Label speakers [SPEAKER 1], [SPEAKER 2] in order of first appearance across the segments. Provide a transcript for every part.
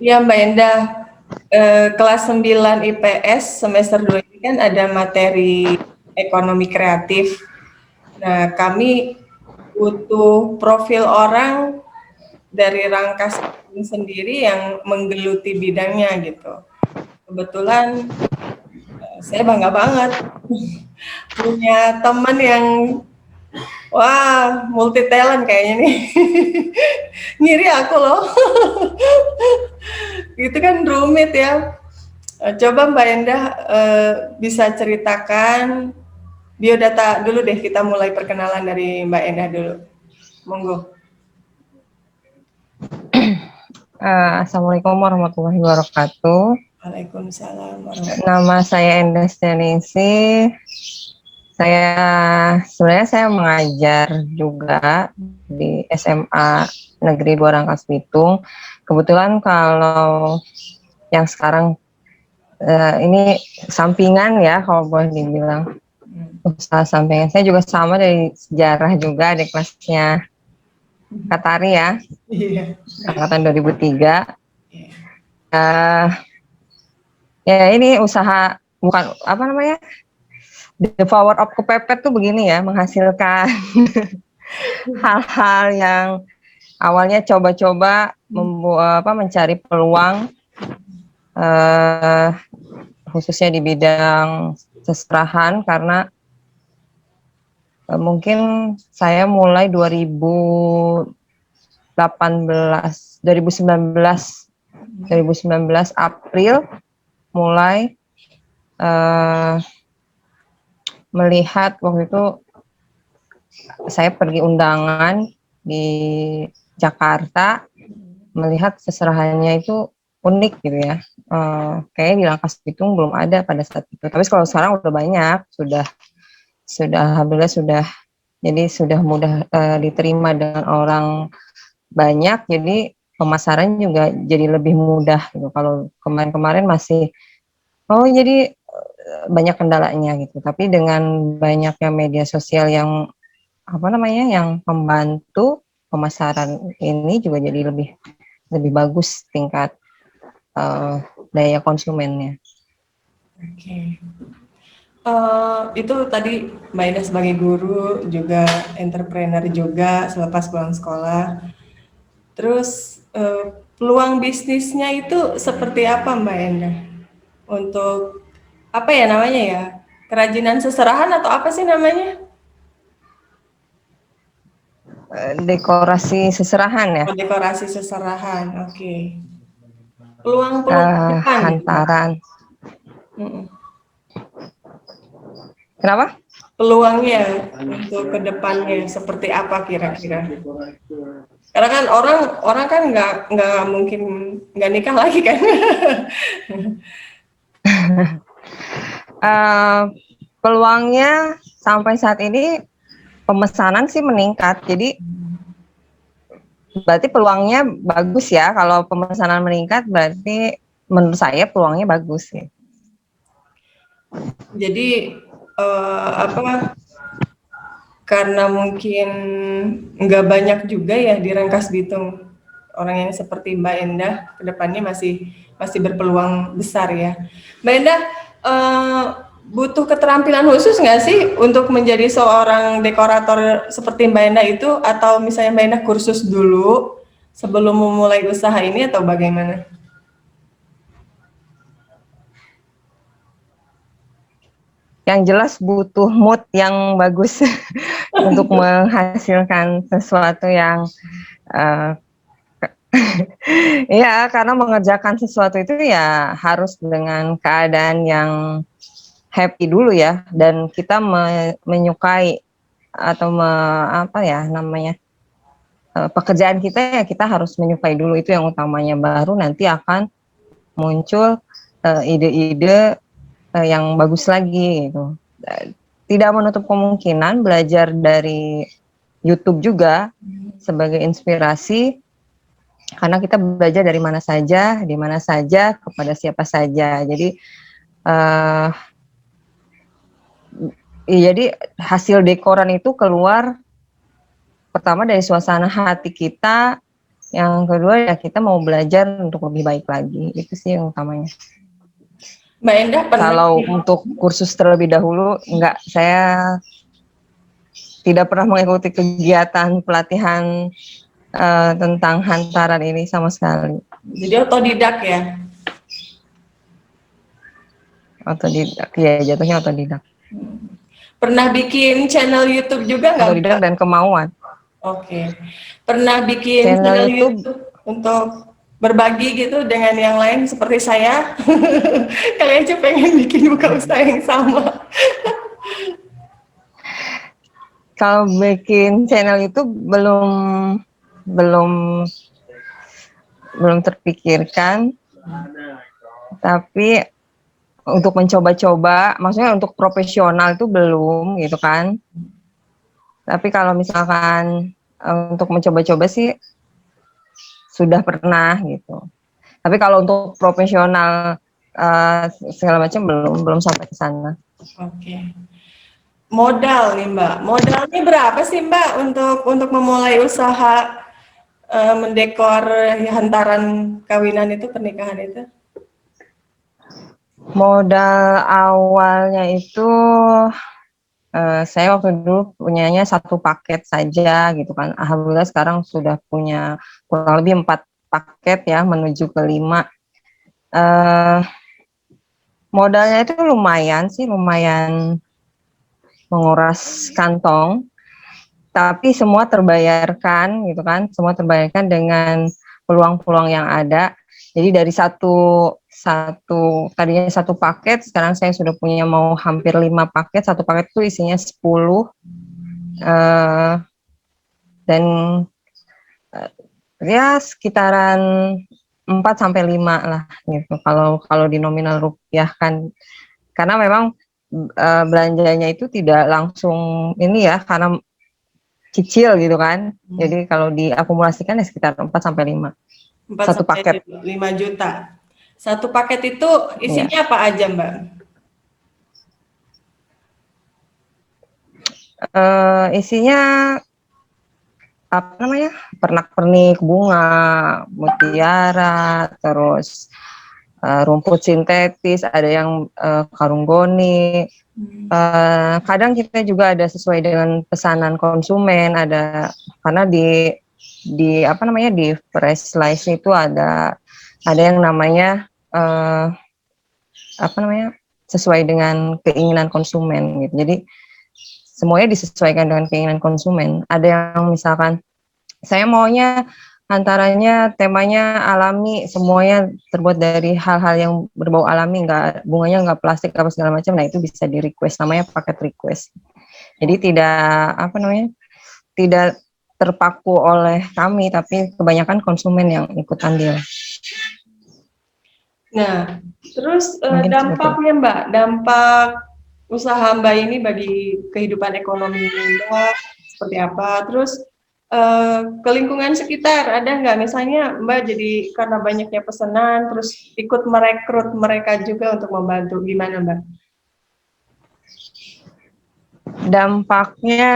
[SPEAKER 1] Ya Mbak Endah, kelas 9 IPS semester 2 ini kan ada materi ekonomi kreatif. Nah, kami butuh profil orang dari rangkas sendiri yang menggeluti bidangnya gitu. Kebetulan saya bangga banget punya teman yang wah multi talent kayaknya nih. Ngiri aku loh. Itu kan rumit ya. Coba Mbak Endah bisa ceritakan biodata dulu deh, kita mulai perkenalan dari Mbak Endah dulu. Monggo.
[SPEAKER 2] Assalamualaikum warahmatullahi wabarakatuh.
[SPEAKER 1] Waalaikumsalam warahmatullahi.
[SPEAKER 2] Nama saya Endah Stenisi. Saya mengajar juga di SMA Negeri 2 Rangkas Bitung. Kebetulan kalau yang sekarang ini sampingan ya, kalau boleh dibilang usaha sampingan. Saya juga sama dari sejarah juga, di kelasnya Katari ya,
[SPEAKER 1] Iya.
[SPEAKER 2] angkatan 2003.
[SPEAKER 1] Iya.
[SPEAKER 2] Uh, ya ini usaha, bukan apa namanya, the power of kepepet tuh begini ya, menghasilkan hal-hal yang awalnya coba-coba mencari peluang, khususnya di bidang seserahan, karena mungkin saya mulai 2019 April mulai melihat, waktu itu saya pergi undangan di Jakarta, melihat seserahannya itu unik gitu ya. Kayaknya di Rangkas Bitung belum ada pada saat itu. Tapi kalau sekarang udah banyak, alhamdulillah sudah, jadi sudah mudah diterima dengan orang banyak. Jadi pemasaran juga jadi lebih mudah gitu. Kalau kemarin-kemarin masih jadi banyak kendalanya gitu. Tapi dengan banyaknya media sosial yang yang membantu pemasaran ini, juga jadi lebih bagus tingkat daya konsumennya.
[SPEAKER 1] Oke. Itu tadi Mbak Ida sebagai guru juga entrepreneur juga selepas pulang sekolah. Terus peluang bisnisnya itu seperti apa Mbak Enda? Untuk apa ya namanya ya? Kerajinan seserahan atau apa sih namanya?
[SPEAKER 2] Dekorasi seserahan ya,
[SPEAKER 1] Dekorasi seserahan. Oke. Peluang-peluang ke depan gitu.
[SPEAKER 2] hantaran.
[SPEAKER 1] Mm-mm.
[SPEAKER 2] Kenapa?
[SPEAKER 1] Peluangnya untuk ke depannya seperti apa kira-kira? Karena kan orang orang kan nggak mungkin nggak nikah lagi kan?
[SPEAKER 2] Peluangnya sampai saat ini pemesanan sih meningkat, jadi berarti peluangnya bagus ya. Kalau pemesanan meningkat berarti menurut saya peluangnya bagus ya.
[SPEAKER 1] Jadi apa? Karena mungkin nggak banyak juga ya di Rangkas Bitung orang yang seperti Mbak Endah, kedepannya masih masih berpeluang besar ya. Mbak Endah, butuh keterampilan khusus nggak sih untuk menjadi seorang dekorator seperti Mbak Endah itu, atau misalnya Mbak Endah kursus dulu sebelum memulai usaha ini, atau bagaimana?
[SPEAKER 2] Yang jelas butuh mood yang bagus untuk menghasilkan sesuatu yang ya, karena mengerjakan sesuatu itu ya harus dengan keadaan yang happy dulu ya, dan kita menyukai atau pekerjaan kita, ya kita harus menyukai dulu, itu yang utamanya, baru nanti akan muncul ide-ide yang bagus lagi gitu. Tidak menutup kemungkinan belajar dari YouTube juga sebagai inspirasi, karena kita belajar dari mana saja, di mana saja, kepada siapa saja. Jadi hasil dekoran itu keluar pertama dari suasana hati kita, Yang kedua ya kita mau belajar untuk lebih baik lagi. Itu sih yang utamanya.
[SPEAKER 1] Mbak Endah pernah
[SPEAKER 2] Kalau untuk kursus terlebih dahulu, enggak, saya tidak pernah mengikuti kegiatan pelatihan tentang hantaran ini sama sekali.
[SPEAKER 1] jadi otodidak ya?
[SPEAKER 2] Otodidak, ya jatuhnya otodidak.
[SPEAKER 1] Pernah bikin channel YouTube juga nggak
[SPEAKER 2] Otodidak
[SPEAKER 1] Mbak?
[SPEAKER 2] dan kemauan.
[SPEAKER 1] Oke. Pernah bikin
[SPEAKER 2] Channel
[SPEAKER 1] channel
[SPEAKER 2] YouTube
[SPEAKER 1] YouTube untuk berbagi gitu dengan yang lain seperti saya? Kalian aja pengen bikin buka usaha yang sama.
[SPEAKER 2] kalau bikin channel YouTube belum belum belum terpikirkan, tapi untuk mencoba-coba, maksudnya untuk profesional itu belum gitu kan. Tapi kalau misalkan untuk mencoba-coba sih sudah pernah gitu. Tapi kalau untuk profesional segala macam belum sampai ke sana.
[SPEAKER 1] Oke. Modal nih Mbak. Modalnya berapa sih Mbak untuk memulai usaha mendekor hantaran kawinan itu, pernikahan itu?
[SPEAKER 2] Modal awalnya itu saya waktu dulu punyanya satu paket saja gitu kan. Alhamdulillah sekarang sudah punya kurang lebih 4 paket ya menuju ke 5. Modalnya itu lumayan sih, lumayan menguras kantong, tapi semua terbayarkan gitu kan, semua terbayarkan dengan peluang-peluang yang ada. Jadi dari tadinya satu paket, sekarang saya sudah punya mau hampir 5 paket. Satu paket itu isinya 10 dan ya sekitaran 4 sampai 5 lah gitu. Kalau di nominal rupiah kan, karena memang belanjanya itu tidak langsung ini ya, karena cicil gitu kan. Jadi kalau diakumulasikan ya sekitar 4 sampai 5
[SPEAKER 1] 4
[SPEAKER 2] satu
[SPEAKER 1] sampai
[SPEAKER 2] paket.
[SPEAKER 1] 5 juta. Satu paket itu
[SPEAKER 2] Ya.
[SPEAKER 1] isinya apa aja Mbak?
[SPEAKER 2] Isinya apa namanya, pernak-pernik bunga, mutiara, terus rumput sintetis, ada yang karung goni. Kadang kita juga ada sesuai dengan pesanan konsumen, ada karena di apa namanya, di press slice itu ada yang namanya apa namanya, sesuai dengan keinginan konsumen gitu. Jadi semuanya disesuaikan dengan keinginan konsumen. Ada yang misalkan saya maunya antaranya temanya alami, semuanya terbuat dari hal-hal yang berbau alami, nggak bunganya nggak plastik apa segala macam. Nah itu bisa di request, namanya paket request. Jadi tidak apa namanya, tidak terpaku oleh kami, tapi kebanyakan konsumen yang ikut andil.
[SPEAKER 1] Nah, terus
[SPEAKER 2] Dampaknya
[SPEAKER 1] dampaknya Mbak, dampak usaha Mbak ini bagi kehidupan ekonomi Mbak seperti apa? Terus ke lingkungan sekitar ada nggak? Misalnya Mbak jadi karena banyaknya pesanan, terus ikut merekrut mereka juga untuk membantu, gimana Mbak?
[SPEAKER 2] Dampaknya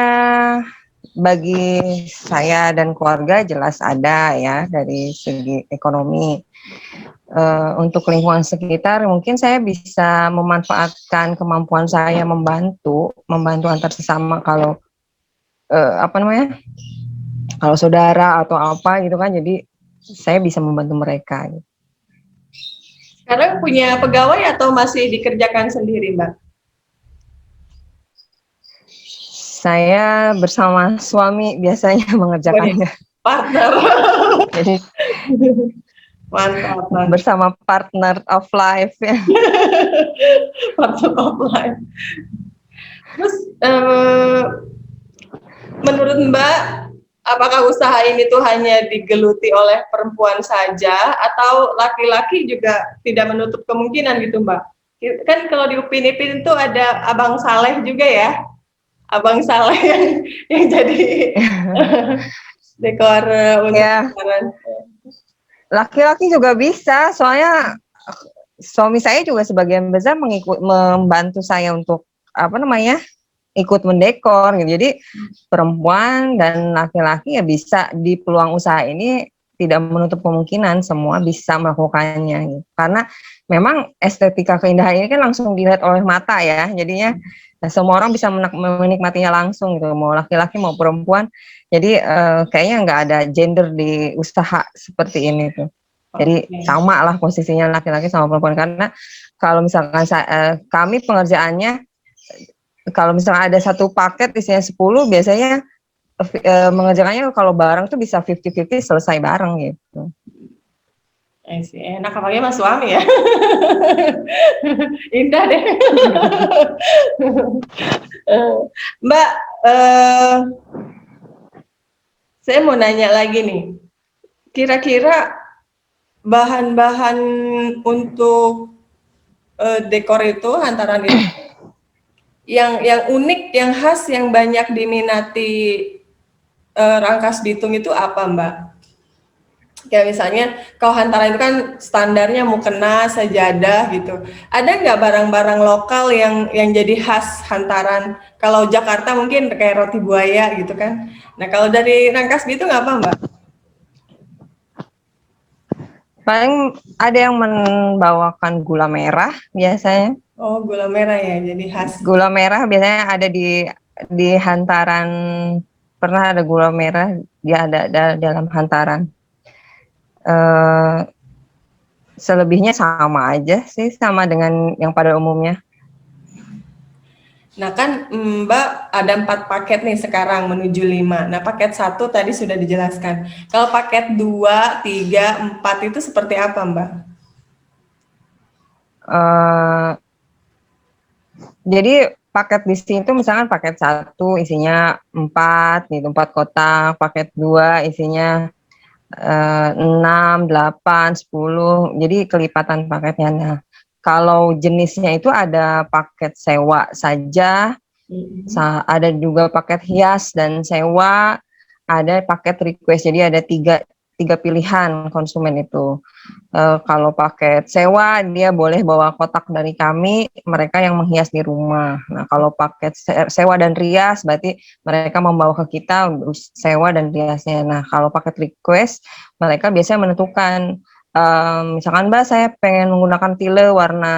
[SPEAKER 2] bagi saya dan keluarga jelas ada ya, dari segi ekonomi. Untuk lingkungan sekitar mungkin saya bisa memanfaatkan kemampuan saya membantu antar sesama. Kalau apa namanya, kalau saudara atau apa gitu kan, jadi saya bisa membantu mereka.
[SPEAKER 1] Sekarang punya pegawai atau masih dikerjakan sendiri Mbak?
[SPEAKER 2] Saya bersama suami biasanya mengerjakannya.
[SPEAKER 1] Partner.
[SPEAKER 2] Jadi
[SPEAKER 1] Mantap.
[SPEAKER 2] bersama partner of life ya.
[SPEAKER 1] Partner of life. Terus menurut Mbak, apakah usaha ini tuh hanya digeluti oleh perempuan saja atau laki-laki juga tidak menutup kemungkinan gitu Mbak? Kan kalau di Upin Ipin itu ada Abang Saleh juga ya, Abang Saleh yang jadi dekor untuk lebaran.
[SPEAKER 2] Laki-laki juga bisa, soalnya suami saya juga sebagian besar membantu saya untuk apa namanya, ikut mendekor gitu. Jadi perempuan dan laki-laki ya bisa di peluang usaha ini tidak menutup kemungkinan semua bisa melakukannya gitu. Karena memang estetika keindahan ini kan langsung dilihat oleh mata ya, jadinya semua orang bisa menikmatinya langsung gitu, mau laki-laki mau perempuan. Jadi kayaknya nggak ada gender di usaha seperti ini tuh. Jadi
[SPEAKER 1] Oke.
[SPEAKER 2] sama lah posisinya laki-laki sama perempuan, karena kalau misalkan kami pengerjaannya, kalau misalnya ada satu paket isinya 10, biasanya mengerjakannya kalau bareng tuh bisa 50-50 selesai bareng gitu.
[SPEAKER 1] Sih, enak apalagi sama suami ya. Indah deh. Mbak, saya mau nanya lagi nih. Kira-kira bahan-bahan untuk dekor itu, hantaran itu, yang unik, yang khas, yang banyak diminati Rangkas Bitung itu apa, Mbak? Kayak misalnya kalau hantaran itu kan standarnya mukena, sajadah gitu. Ada nggak barang-barang lokal yang jadi khas hantaran? Kalau Jakarta mungkin kayak roti buaya gitu kan. Nah kalau dari Rangkas Bitung apa, Mbak?
[SPEAKER 2] Paling ada yang membawakan gula merah biasanya.
[SPEAKER 1] Oh gula merah ya, jadi khas.
[SPEAKER 2] Gula merah biasanya ada di hantaran, pernah ada gula merah, dia ada dalam hantaran. Selebihnya sama aja sih, sama dengan yang pada umumnya.
[SPEAKER 1] Nah kan Mbak ada 4 paket nih sekarang menuju 5. Nah paket 1 tadi sudah dijelaskan. Kalau paket 2, 3, 4 itu seperti apa, Mbak?
[SPEAKER 2] Jadi paket di sini tuh misalkan paket 1 isinya 4 gitu, 4 kotak, paket 2 isinya 6, 8, 10, jadi kelipatan paketnya. Nah, kalau jenisnya itu ada paket sewa saja, ada juga paket hias dan sewa, ada paket request. Jadi ada tiga pilihan konsumen itu. Kalau paket sewa, dia boleh bawa kotak dari kami, mereka yang menghias di rumah. Nah, kalau paket sewa dan rias, berarti mereka membawa ke kita untuk sewa dan riasnya. Nah, kalau paket request, mereka biasanya menentukan, misalkan Mbak saya pengen menggunakan tile warna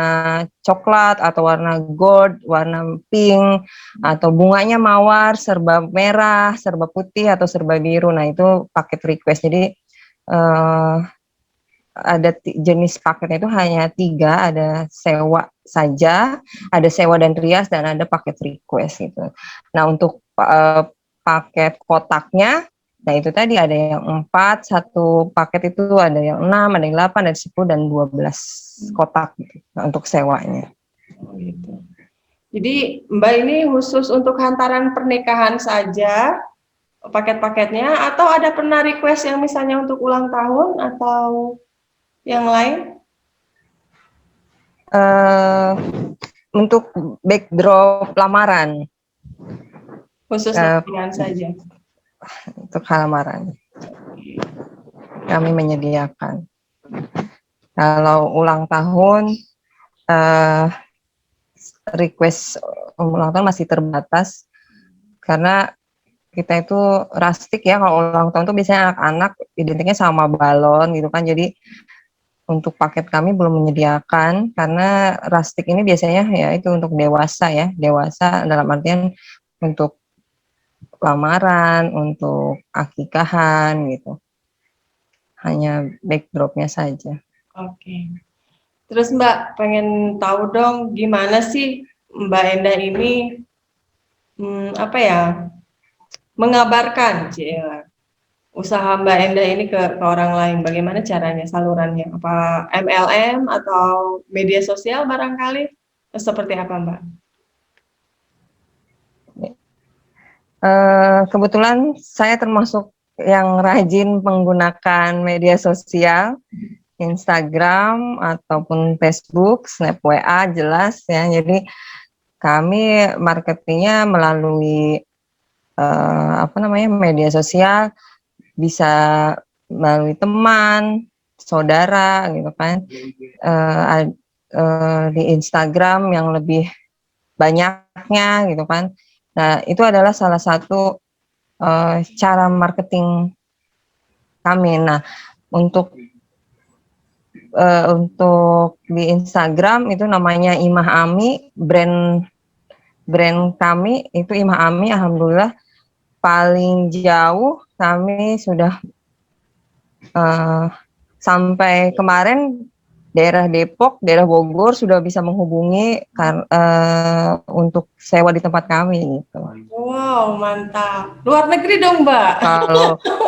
[SPEAKER 2] coklat atau warna gold, warna pink, atau bunganya mawar, serba merah, serba putih, atau serba biru. Nah, itu paket request. Jadi ada jenis paketnya itu hanya 3, ada sewa saja, ada sewa dan rias, dan ada paket request gitu. Nah, untuk paket kotaknya, nah itu tadi ada yang 4, satu paket itu ada yang 6, ada yang 8, ada 10, dan 12 kotak gitu, untuk sewanya.
[SPEAKER 1] Oh, gitu. Jadi Mbak ini khusus untuk hantaran pernikahan saja paket-paketnya, atau ada pernah request yang misalnya untuk ulang tahun atau yang lain?
[SPEAKER 2] Untuk backdrop lamaran,
[SPEAKER 1] Khusus pernikahan saja.
[SPEAKER 2] untuk lamaran kami menyediakan. Kalau ulang tahun, request ulang tahun masih terbatas karena kita itu rustic ya. Kalau ulang tahun tuh biasanya anak-anak identiknya sama balon gitu kan. Jadi untuk paket kami belum menyediakan karena rustic ini biasanya ya itu untuk dewasa ya. Dewasa dalam artian untuk lamaran, untuk akikahan gitu. Hanya backdropnya saja.
[SPEAKER 1] Oke. Terus Mbak pengen tahu dong gimana sih Mbak Endah ini apa ya, mengabarkan usaha Mbak Endah ini ke orang lain. Bagaimana caranya, salurannya? Apa MLM atau media sosial barangkali? Seperti apa, Mbak?
[SPEAKER 2] Kebetulan saya termasuk yang rajin menggunakan media sosial, Instagram ataupun Facebook, Snap WA jelas ya. Jadi kami marketingnya melalui media sosial, bisa melalui teman, saudara gitu kan. Di Instagram yang lebih banyaknya gitu kan. Nah, itu adalah salah satu cara marketing kami. Nah, untuk di Instagram itu namanya Imah Ami, brand kami itu Imah Ami. Alhamdulillah paling jauh kami sudah sampai kemarin daerah Depok, daerah Bogor sudah bisa menghubungi untuk sewa di tempat kami gitu.
[SPEAKER 1] Wow, mantap. Luar negeri dong, Mbak.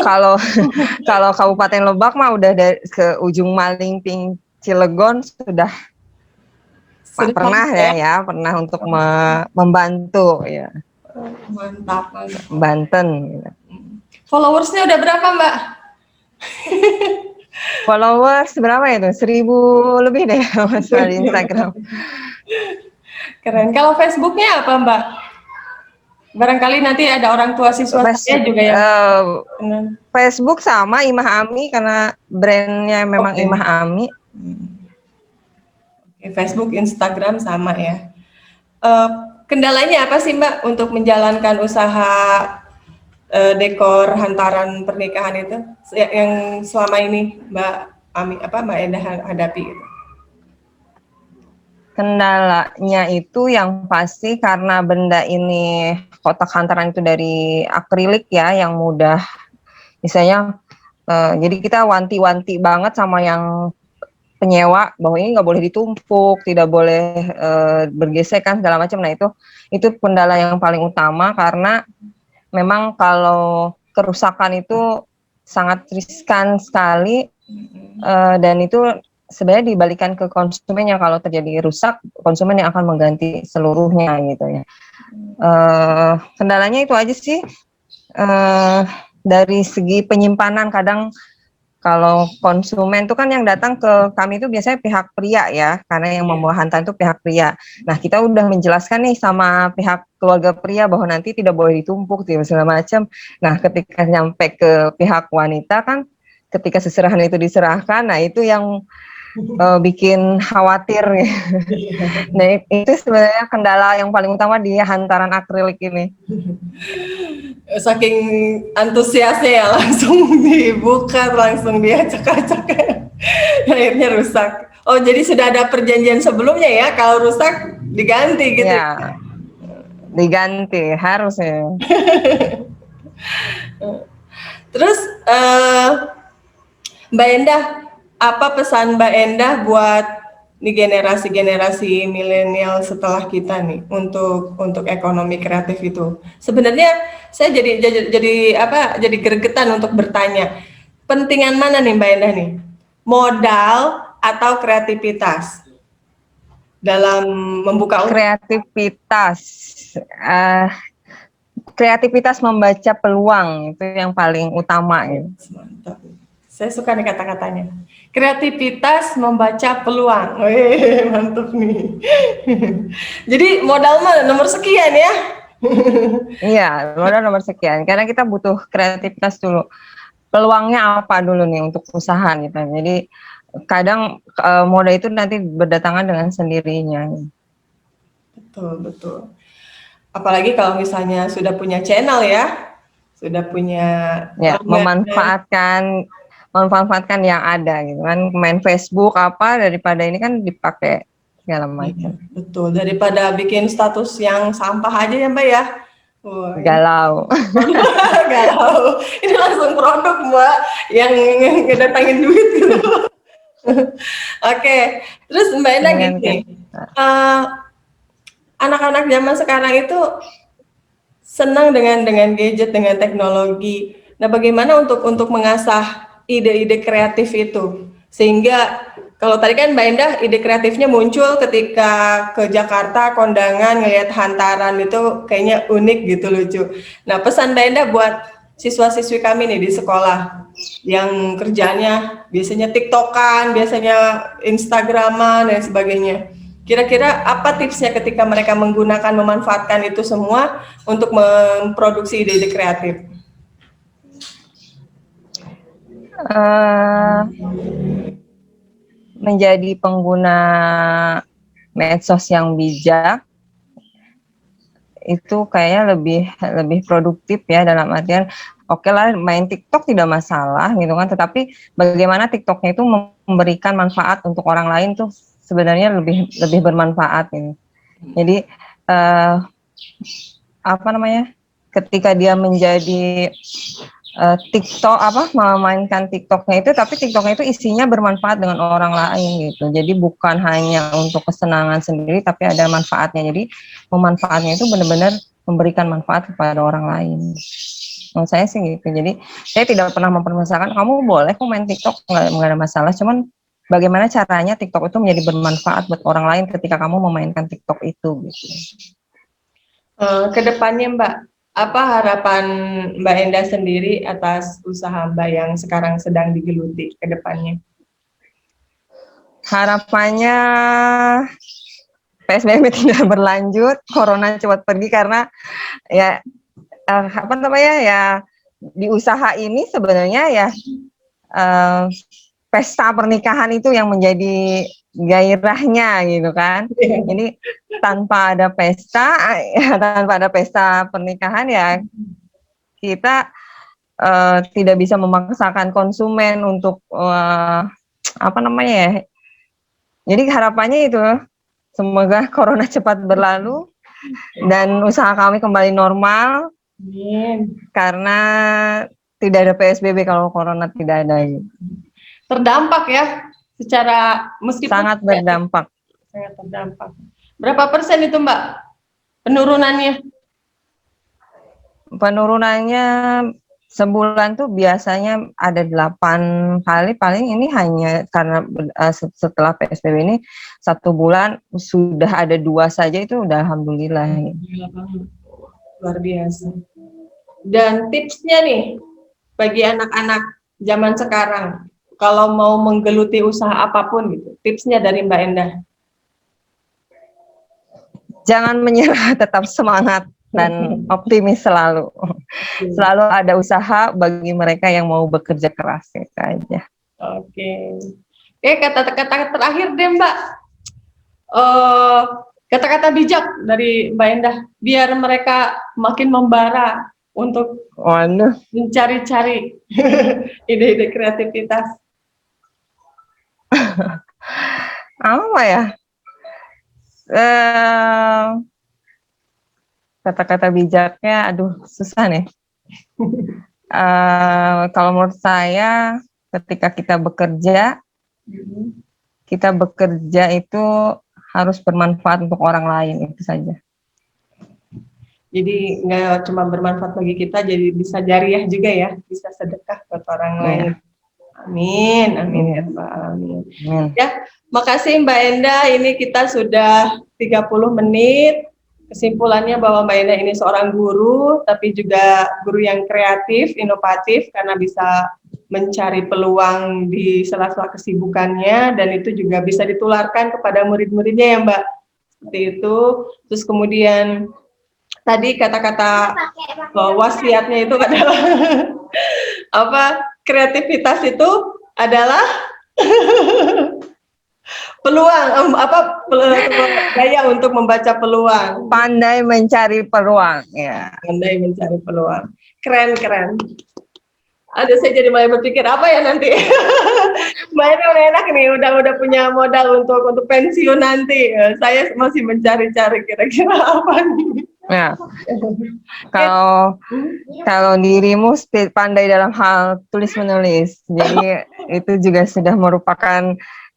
[SPEAKER 2] Kalau kalau Kabupaten Lebak mah udah ke ujung Malingping, Cilegon sudah pernah ya pernah untuk membantu ya.
[SPEAKER 1] Mantap.
[SPEAKER 2] Banten. Gitu.
[SPEAKER 1] Followersnya udah berapa, Mbak?
[SPEAKER 2] Followers berapa itu? 1.000 lebih deh Mas di Instagram.
[SPEAKER 1] Keren. Kalau Facebooknya apa, Mbak? Barangkali nanti ada orang tua siswa saya juga yang
[SPEAKER 2] Facebook sama Imah Ami karena brandnya memang Imah Ami.
[SPEAKER 1] Facebook, Instagram sama ya. Kendalanya apa sih Mbak untuk menjalankan usaha dekor hantaran pernikahan itu yang selama ini Mbak Endah hadapi gitu?
[SPEAKER 2] Kendalanya itu yang pasti karena benda ini kotak hantaran itu dari akrilik ya yang mudah misalnya jadi kita wanti-wanti banget sama yang penyewa bahwa ini nggak boleh ditumpuk, tidak boleh bergesekan segala macam. Nah itu kendala yang paling utama karena memang kalau kerusakan itu sangat riskan sekali dan itu sebenarnya dibalikan ke konsumennya. Kalau terjadi rusak, konsumen yang akan mengganti seluruhnya gitu ya. Kendalanya itu aja sih. Dari segi penyimpanan kadang kalau konsumen itu kan yang datang ke kami itu biasanya pihak pria ya, karena yang membawa hantaran itu pihak pria. Nah kita udah menjelaskan nih sama pihak keluarga pria bahwa nanti tidak boleh ditumpuk, tidak segala macam. Nah ketika nyampe ke pihak wanita kan, ketika seserahan itu diserahkan, nah itu yang bikin khawatir. Nah itu sebenarnya kendala yang paling utama di hantaran akrilik ini.
[SPEAKER 1] Saking antusiasnya ya langsung dibuka, langsung diacak-acak, akhirnya rusak. Oh jadi sudah ada perjanjian sebelumnya ya, kalau rusak diganti gitu
[SPEAKER 2] ya? Diganti harusnya.
[SPEAKER 1] Terus Mbak Endah, apa pesan Mbak Endah buat nih generasi milenial setelah kita nih untuk ekonomi kreatif itu? Sebenarnya saya jadi gregetan untuk bertanya, pentingan mana nih Mbak Endah nih? Modal atau kreativitas dalam membuka
[SPEAKER 2] kreativitas membaca peluang itu yang paling utama gitu.
[SPEAKER 1] Mantap. Saya suka nih kata-katanya. Kreativitas membaca peluang. Mantap nih. Jadi modal mah nomor sekian ya.
[SPEAKER 2] Iya, modal nomor sekian. Karena kita butuh kreativitas dulu. Peluangnya apa dulu nih untuk usaha gitu. Jadi kadang modal itu nanti berdatangan dengan sendirinya.
[SPEAKER 1] Betul. Apalagi kalau misalnya sudah punya channel ya. Sudah punya
[SPEAKER 2] memanfaatkan yang ada gitu kan, main Facebook apa daripada ini kan dipakai segala macam.
[SPEAKER 1] Betul, daripada bikin status yang sampah aja ya Mbak ya.
[SPEAKER 2] Galau.
[SPEAKER 1] Galau. Ini langsung produk Mbak yang ngedatangin duit gitu. Oke, terus Mbak Endah gini, anak-anak zaman sekarang itu senang dengan gadget, dengan teknologi. Nah, bagaimana untuk mengasah ide-ide kreatif itu? Sehingga kalau tadi kan Mbak Endah ide kreatifnya muncul ketika ke Jakarta kondangan ngelihat hantaran itu kayaknya unik gitu, lucu. Nah, pesan Mbak Endah buat siswa-siswi kami nih di sekolah yang kerjanya biasanya TikTokan, biasanya Instagraman dan sebagainya. Kira-kira apa tipsnya ketika mereka memanfaatkan itu semua untuk memproduksi ide-ide kreatif?
[SPEAKER 2] Menjadi pengguna medsos yang bijak itu kayaknya lebih produktif ya, dalam artian oke lah main TikTok tidak masalah gitu kan, tetapi bagaimana TikToknya itu memberikan manfaat untuk orang lain tuh sebenarnya lebih lebih bermanfaat gitu. Jadi apa namanya, ketika dia menjadi TikTok memainkan TikToknya itu, tapi TikToknya itu isinya bermanfaat dengan orang lain gitu. Jadi bukan hanya untuk kesenangan sendiri, tapi ada manfaatnya. Jadi memanfaatnya itu benar-benar memberikan manfaat kepada orang lain. Menurut saya sih gitu. Jadi saya tidak pernah mempermasalahkan kamu boleh kok main TikTok, nggak ada masalah. Cuman bagaimana caranya TikTok itu menjadi bermanfaat buat orang lain ketika kamu memainkan TikTok itu gitu.
[SPEAKER 1] Kedepannya Mbak, apa harapan Mbak Endah sendiri atas usaha Mbak yang sekarang sedang digeluti ke depannya?
[SPEAKER 2] Harapannya PSBB tidak berlanjut, corona cepat pergi, karena ya apa namanya ya, di usaha ini sebenarnya ya pesta pernikahan itu yang menjadi gairahnya gitu kan. Ini tanpa ada pesta tanpa ada pesta pernikahan ya kita tidak bisa memaksakan konsumen untuk apa namanya ya. Jadi harapannya itu semoga corona cepat berlalu dan usaha kami kembali normal. Karena tidak ada PSBB kalau corona tidak ada.
[SPEAKER 1] Terdampak ya, secara meskipun
[SPEAKER 2] sangat berdampak.
[SPEAKER 1] Sangat terdampak. Berapa persen itu Mbak penurunannya?
[SPEAKER 2] Penurunannya sebulan tuh biasanya ada 8 kali, paling ini hanya karena setelah PSBB ini 1 bulan sudah ada 2 saja, itu udah alhamdulillah.
[SPEAKER 1] Luar biasa. Dan tipsnya nih bagi anak-anak zaman sekarang kalau mau menggeluti usaha apapun gitu, tipsnya dari Mbak Endah.
[SPEAKER 2] Jangan menyerah, tetap semangat dan optimis selalu. Selalu ada usaha bagi mereka yang mau bekerja keras, gitu aja.
[SPEAKER 1] Oke. Kata-kata terakhir deh Mbak. Kata-kata bijak dari Mbak Endah biar mereka makin membara untuk mencari-cari ide-ide kreativitas.
[SPEAKER 2] Apa ya? Kata-kata bijaknya, aduh susah nih. Kalau menurut saya, ketika kita bekerja itu harus bermanfaat untuk orang lain, itu saja.
[SPEAKER 1] Jadi nggak cuma bermanfaat bagi kita, jadi bisa jariah juga ya, bisa sedekah buat orang lain. Amin, amin ya Pak, amin. Ya, makasih Mbak Endah, ini kita sudah 30 menit. Kesimpulannya bahwa Mbak Endah ini seorang guru, tapi juga guru yang kreatif, inovatif, karena bisa mencari peluang di sela-sela kesibukannya, dan itu juga bisa ditularkan kepada murid-muridnya ya Mbak. Seperti itu. Terus kemudian tadi kata-kata wasiatnya itu adalah apa? Kreativitas itu adalah peluang, daya untuk membaca peluang.
[SPEAKER 2] Pandai mencari peluang, ya.
[SPEAKER 1] Pandai mencari peluang. Keren. Aduh, saya jadi mulai berpikir apa ya nanti. Mbak Ena udah enak nih, udah punya modal untuk pensiun nanti. Saya masih mencari-cari kira-kira apa nih.
[SPEAKER 2] Ya. Kalau dirimu pandai dalam hal tulis menulis, jadi itu juga sudah merupakan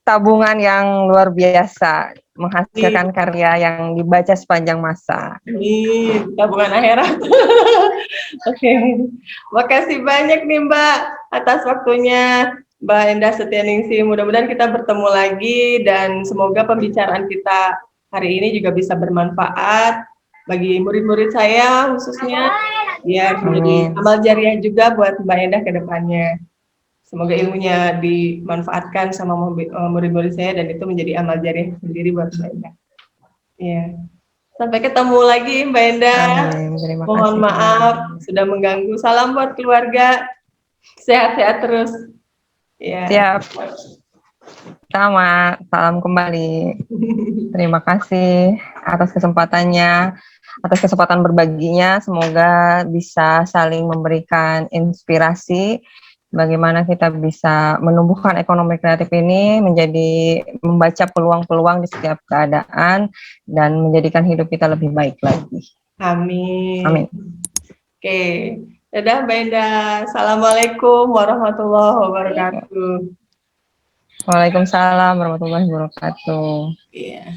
[SPEAKER 2] tabungan yang luar biasa, menghasilkan karya yang dibaca sepanjang masa.
[SPEAKER 1] Tabungan akhirat. Oke. Makasih banyak nih Mbak atas waktunya, Mbak Endah Setianingsih. Mudah-mudahan kita bertemu lagi dan semoga pembicaraan kita hari ini juga bisa bermanfaat bagi murid-murid saya khususnya, biar menjadi amal jariah juga buat Mbak Endah ke depannya. Semoga ilmunya dimanfaatkan sama murid-murid saya dan itu menjadi amal jariah sendiri buat Mbak Endah. Ya. Sampai ketemu lagi Mbak Endah. Mohon maaf sudah mengganggu. Salam buat keluarga. Sehat-sehat terus. Ya.
[SPEAKER 2] Siap. Sama, salam kembali. Terima kasih atas kesempatannya. atas kesempatan berbaginya. Semoga bisa saling memberikan inspirasi bagaimana kita bisa menumbuhkan ekonomi kreatif ini menjadi membaca peluang-peluang di setiap keadaan dan menjadikan hidup kita lebih baik lagi.
[SPEAKER 1] Amin.
[SPEAKER 2] Amin.
[SPEAKER 1] Oke, dadah Mbak Indah. Assalamualaikum warahmatullahi wabarakatuh.
[SPEAKER 2] Waalaikumsalam warahmatullahi wabarakatuh.
[SPEAKER 1] Iya.